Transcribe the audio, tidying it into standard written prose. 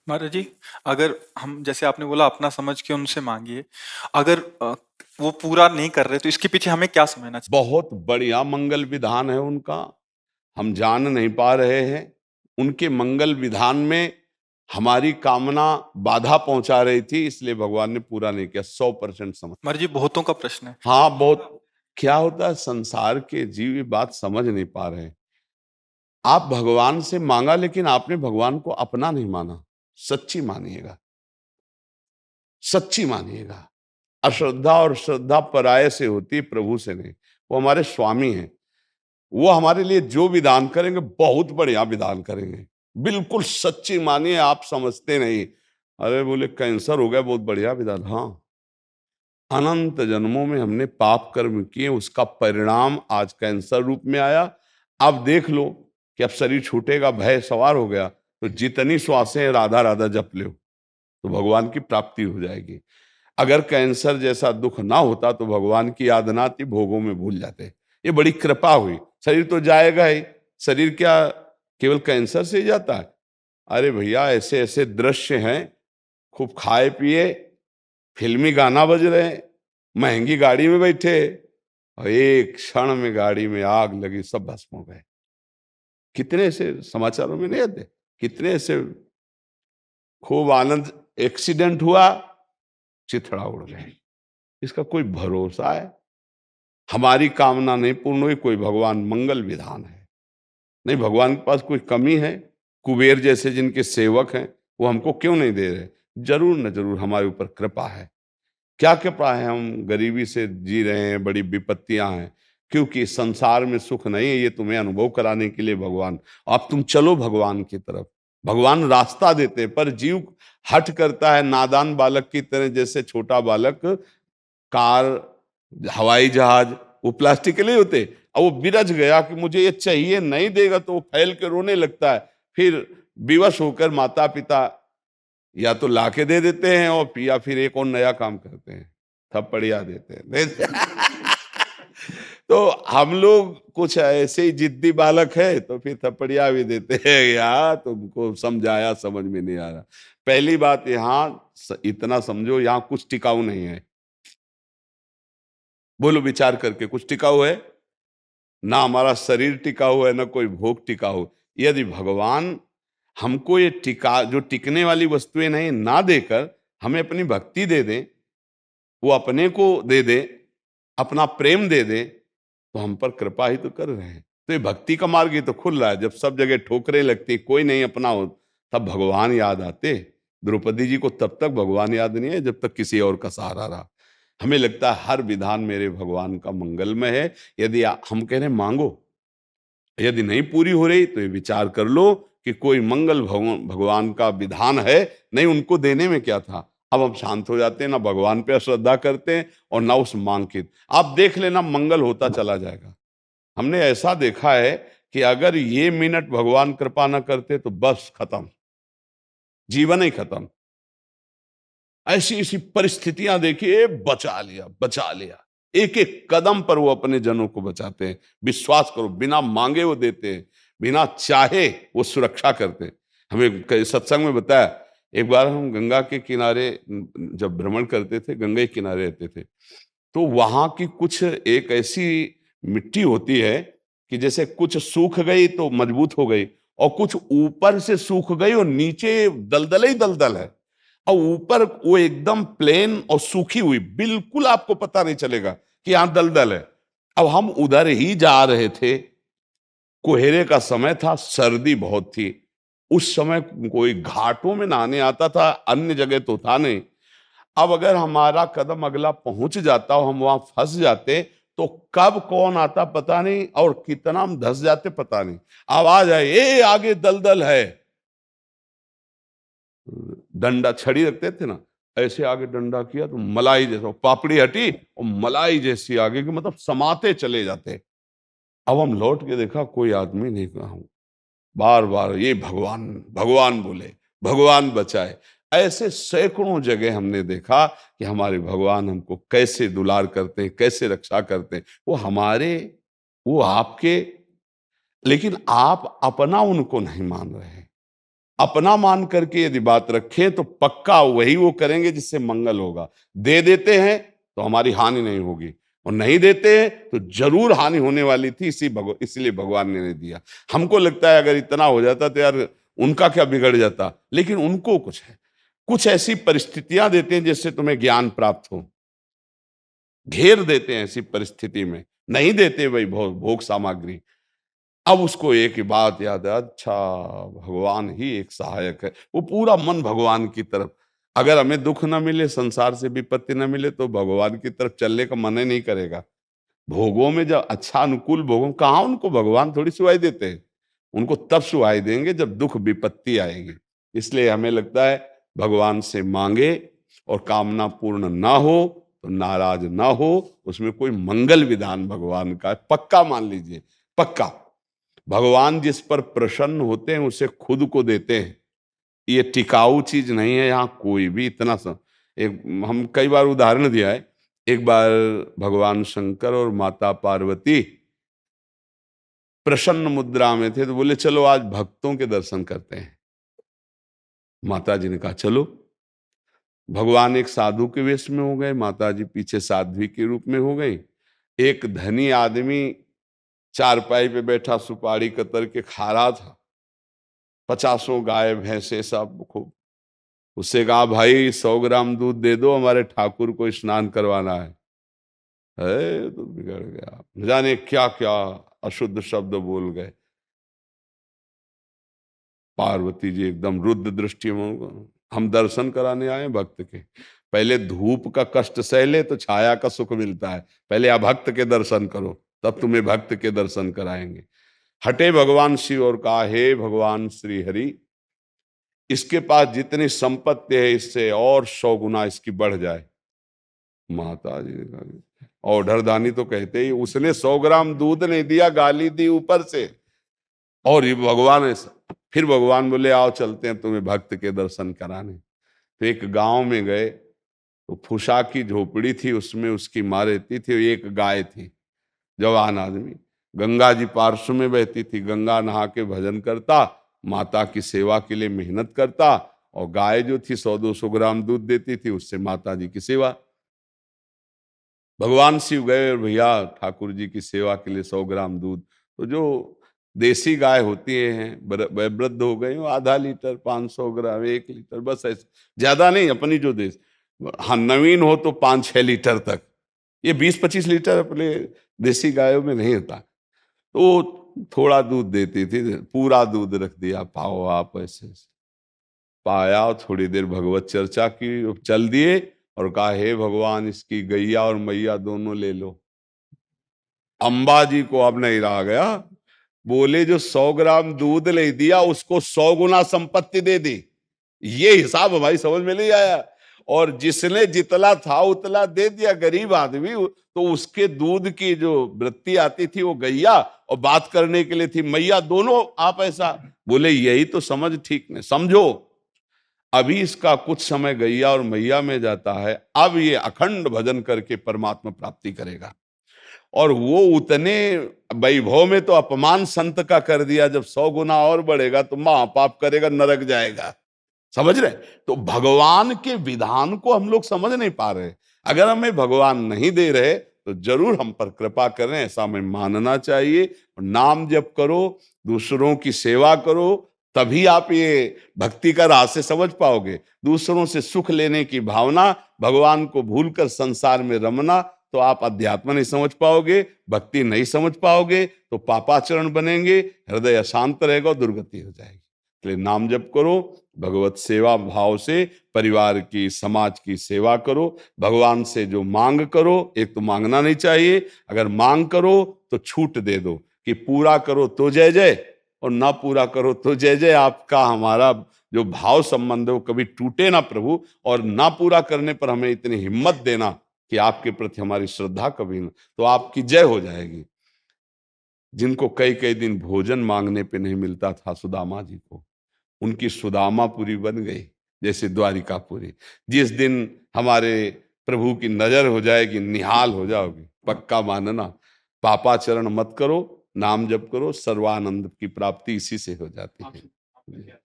महाराज जी, अगर हम जैसे आपने बोला अपना समझ के उनसे मांगिए, अगर वो पूरा नहीं कर रहे तो इसके पीछे हमें क्या समझना चाहिए? बहुत बढ़िया मंगल विधान है उनका, हम जान नहीं पा रहे हैं। उनके मंगल विधान में हमारी कामना बाधा पहुंचा रही थी, इसलिए भगवान ने पूरा नहीं किया। 100% समझ। महाराज जी, बहुतों का प्रश्न है। हाँ, बहुत। क्या होता है, संसार के जीव ये बात समझ नहीं पा रहे हैं। आप भगवान से मांगा, लेकिन आपने भगवान को अपना नहीं माना। सच्ची मानिएगा, सच्ची मानिएगा। अश्रद्धा और श्रद्धा पराये से होती है, प्रभु से नहीं। वो हमारे स्वामी हैं, वो हमारे लिए जो विधान करेंगे बहुत बढ़िया विधान करेंगे। बिल्कुल सच्ची मानिए, आप समझते नहीं। अरे बोले कैंसर हो गया, बहुत बढ़िया विधान। हाँ, अनंत जन्मों में हमने पाप कर्म किए, उसका परिणाम आज कैंसर रूप में आया। अब देख लो कि अब शरीर छूटेगा, भय सवार हो गया, तो जितनी श्वासें राधा राधा जप लो तो भगवान की प्राप्ति हो जाएगी। अगर कैंसर जैसा दुख ना होता तो भगवान की याद ना आती, भोगों में भूल जाते। ये बड़ी कृपा हुई। शरीर तो जाएगा ही, शरीर क्या केवल कैंसर से ही जाता है? अरे भैया, ऐसे ऐसे दृश्य हैं, खूब खाए पिए, फिल्मी गाना बज रहे हैं, महंगी गाड़ी में बैठे, और एक क्षण में गाड़ी में आग लगी, सब भस्म हो गए। कितने ऐसे समाचारों में नहीं आते? कितने ऐसे खूब आनंद, एक्सीडेंट हुआ, चिथड़ा उड़ गए। इसका कोई भरोसा है? हमारी कामना नहीं पूर्ण हुई, कोई भगवान मंगल विधान है नहीं। भगवान के पास कोई कमी है? कुबेर जैसे जिनके सेवक हैं, वो हमको क्यों नहीं दे रहे? जरूर न जरूर हमारे ऊपर कृपा है। क्या कृपा है? हम गरीबी से जी रहे हैं, बड़ी विपत्तियां हैं, क्योंकि संसार में सुख नहीं है। ये तुम्हें अनुभव कराने के लिए भगवान, अब तुम चलो भगवान की तरफ। भगवान रास्ता देते हैं, पर जीव हठ करता है नादान बालक की तरह। जैसे छोटा बालक कार, हवाई जहाज, वो प्लास्टिक के नहीं होते, अब वो बिरज गया कि मुझे ये चाहिए, नहीं देगा तो वो फैल के रोने लगता है। फिर विवश होकर माता पिता या तो लाके दे देते हैं, और या फिर एक और नया काम करते हैं, थप्पड़िया देते हैं। तो हम लोग कुछ ऐसे ही जिद्दी बालक है, तो फिर थप्पड़िया भी देते हैं। यार तुमको समझाया, समझ में नहीं आ रहा। पहली बात, यहाँ इतना समझो, यहाँ कुछ टिकाऊ नहीं है। बोलो विचार करके, कुछ टिकाऊ है? ना हमारा शरीर टिकाऊ है, ना कोई भोग टिकाऊ। यदि भगवान हमको ये टिका, जो टिकने वाली वस्तुएं नहीं, ना देकर हमें अपनी भक्ति दे दें, वो अपने को दे दे, अपना प्रेम दे दे, तो हम पर कृपा ही तो कर रहे हैं। तो ये भक्ति का मार्ग ही तो खुल रहा है। जब सब जगह ठोकरें लगती, कोई नहीं अपना हो, तब भगवान याद आते। द्रौपदी जी को तब तक भगवान याद नहीं है जब तक किसी और का सहारा रहा। हमें लगता है हर विधान मेरे भगवान का मंगलमय है। यदि हम कह रहे हैं मांगो, यदि नहीं पूरी हो रही तो ये विचार कर लो कि कोई मंगल भगवान का विधान है नहीं। उनको देने में क्या था? अब हम शांत हो जाते हैं, ना भगवान पे श्रद्धा करते हैं और ना उस मांग के। आप देख लेना, मंगल होता चला जाएगा। हमने ऐसा देखा है कि अगर ये मिनट भगवान कृपा ना करते तो बस खत्म, जीवन ही खत्म। ऐसी ऐसी परिस्थितियां देखिए, बचा लिया, बचा लिया। एक एक कदम पर वो अपने जनों को बचाते हैं। विश्वास करो, बिना मांगे वो देते हैं, बिना चाहे वो सुरक्षा करते हैं। हमें सत्संग में बताया, एक बार हम गंगा के किनारे जब भ्रमण करते थे, गंगा के किनारे रहते थे, तो वहां की कुछ एक ऐसी मिट्टी होती है कि जैसे कुछ सूख गई तो मजबूत हो गई, और कुछ ऊपर से सूख गई और नीचे दलदल ही दलदल है, और ऊपर वो एकदम प्लेन और सूखी हुई, बिल्कुल आपको पता नहीं चलेगा कि यहां दलदल है। अब हम उधर ही जा रहे थे, कोहरे का समय था, सर्दी बहुत थी। उस समय कोई घाटों में नहाने आता था, अन्य जगह तो था नहीं। अब अगर हमारा कदम अगला पहुंच जाता और हम वहां फंस जाते, तो कब कौन आता पता नहीं, और कितना हम धंस जाते पता नहीं। आवाज आए, ए आगे दलदल है। डंडा, छड़ी रखते थे ना, ऐसे आगे डंडा किया तो मलाई जैसा पापड़ी हटी, और मलाई जैसी आगे की, मतलब समाते चले जाते। अब हम लौट के देखा, कोई आदमी नहीं कहा। बार बार ये भगवान भगवान बोले, भगवान बचाए। ऐसे सैकड़ों जगह हमने देखा कि हमारे भगवान हमको कैसे दुलार करते हैं, कैसे रक्षा करते हैं। वो हमारे, वो आपके, लेकिन आप अपना उनको नहीं मान रहे हैं। अपना मान करके यदि बात रखें तो पक्का वही वो करेंगे जिससे मंगल होगा। दे देते हैं तो हमारी हानि नहीं होगी, और नहीं देते हैं तो जरूर हानि होने वाली थी, इसलिए भगवान ने नहीं दिया। हमको लगता है अगर इतना हो जाता तो यार उनका क्या बिगड़ जाता, लेकिन उनको कुछ है, कुछ ऐसी परिस्थितियां देते हैं जिससे तुम्हें ज्ञान प्राप्त हो, घेर देते हैं ऐसी परिस्थिति में, नहीं देते वही भोग सामग्री। अब उसको एक ही बात याद है, अच्छा भगवान ही एक सहायक है, वो पूरा मन भगवान की तरफ। अगर हमें दुख ना मिले, संसार से विपत्ति ना मिले, तो भगवान की तरफ चलने का मन ही नहीं करेगा। भोगों में जब अच्छा अनुकूल भोगों, कहाँ उनको भगवान थोड़ी सुहाई देते हैं, उनको तब सुहाई देंगे जब दुख विपत्ति आएगी। इसलिए हमें लगता है भगवान से मांगे और कामना पूर्ण ना हो तो नाराज ना हो, उसमें कोई मंगल विधान भगवान का है, पक्का मान लीजिए, पक्का। भगवान जिस पर प्रसन्न होते हैं उसे खुद को देते हैं, ये टिकाऊ चीज नहीं है। यहाँ कोई भी इतना एक हम कई बार उदाहरण दिया है, एक बार भगवान शंकर और माता पार्वती प्रसन्न मुद्रा में थे, तो बोले चलो आज भक्तों के दर्शन करते हैं। माता जी ने कहा चलो। भगवान एक साधु के वेश में हो गए, माता जी पीछे साध्वी के रूप में हो गई। एक धनी आदमी चारपाई पे बैठा सुपारी कतर के खा रहा था, 50 गाय भैंसे सब खूब। उससे कहा भाई 100 ग्राम दूध दे दो, हमारे ठाकुर को स्नान करवाना है। तो बिगड़ गया, न जाने क्या क्या अशुद्ध शब्द बोल गए। पार्वती जी एकदम रुद्र दृष्टि में, हम दर्शन कराने आए भक्त के, पहले धूप का कष्ट सह ले तो छाया का सुख मिलता है, पहले अभक्त के दर्शन करो तब तुम्हें भक्त के दर्शन कराएंगे। हटे भगवान शिव और कहा हे भगवान श्री हरि, इसके पास जितनी संपत्ति है इससे और 100 गुना इसकी बढ़ जाए। माता जी ने कहा, और ढरदानी तो कहते ही, उसने 100 ग्राम दूध नहीं दिया, गाली दी ऊपर से। और ये भगवान ऐसा, फिर भगवान बोले आओ चलते हैं तुम्हें भक्त के दर्शन कराने। तो एक गांव में गए, तो फुसा की झोपड़ी थी, उसमें उसकी माँ रहती थी, एक गाय थी, जवान आदमी। गंगा जी पार्श्व में बहती थी, गंगा नहा के भजन करता, माता की सेवा के लिए मेहनत करता, और गाय जो थी 100-200 ग्राम दूध देती थी, उससे माता जी की सेवा। भगवान शिव गए और भैया ठाकुर जी की सेवा के लिए 100 ग्राम दूध। तो जो देसी गाय होती हैं, वृद्ध हो गई, आधा लीटर, 500 ग्राम, 1 लीटर, बस ऐसे, ज्यादा नहीं। अपनी जो देश, हाँ नवीन हो तो 5-6 लीटर तक, ये 20-25 लीटर अपने देसी गायों में नहीं होता। तो थोड़ा दूध देती थी, पूरा दूध रख दिया, पाओ आप ऐसे ऐसे। पाया और थोड़ी देर भगवत चर्चा की, चल दिए और कहा हे भगवान इसकी गैया और मैया दोनों ले लो। अंबा जी को अब नहीं रहा गया, बोले जो 100 ग्राम दूध ले दिया उसको 100 गुना संपत्ति दे दी। ये हिसाब हमारी समझ में नहीं आया। और जिसने जितला था उतला दे दिया, गरीब आदमी, तो उसके दूध की जो वृत्ति आती थी वो गैया, और बात करने के लिए थी मैया, दोनों आप ऐसा। बोले यही तो समझ ठीक नहीं, समझो अभी इसका कुछ समय गैया और मैया में जाता है, अब ये अखंड भजन करके परमात्मा प्राप्ति करेगा। और वो उतने वैभव में तो अपमान संत का कर दिया, जब 100 गुना और बढ़ेगा तो महापाप करेगा, नरक जाएगा। समझ रहे? तो भगवान के विधान को हम लोग समझ नहीं पा रहे। अगर हमें भगवान नहीं दे रहे तो जरूर हम पर कृपा करें, ऐसा हमें मानना चाहिए। नाम जप करो, दूसरों की सेवा करो, तभी आप ये भक्ति का रास्ते समझ पाओगे। दूसरों से सुख लेने की भावना, भगवान को भूलकर संसार में रमना, तो आप अध्यात्म नहीं समझ पाओगे, भक्ति नहीं समझ पाओगे, तो पापाचरण बनेंगे, हृदय अशांत रहेगा, दुर्गति हो जाएगी। इसलिए नाम जप करो, भगवत सेवा भाव से परिवार की, समाज की सेवा करो। भगवान से जो मांग करो, एक तो मांगना नहीं चाहिए, अगर मांग करो तो छूट दे दो कि पूरा करो तो जय जय, और ना पूरा करो तो जय जय। आपका हमारा जो भाव संबंध है वो कभी टूटे ना प्रभु, और ना पूरा करने पर हमें इतनी हिम्मत देना कि आपके प्रति हमारी श्रद्धा कभी ना, तो आपकी जय हो जाएगी। जिनको कई कई दिन भोजन मांगने पे नहीं मिलता था सुदामा जी को, उनकी सुदामापुरी बन गई जैसे द्वारिकापुरी। जिस दिन हमारे प्रभु की नजर हो जाएगी, निहाल हो जाओगे, पक्का मानना। पापाचरण मत करो, नाम जप करो, सर्वानंद की प्राप्ति इसी से हो जाती है।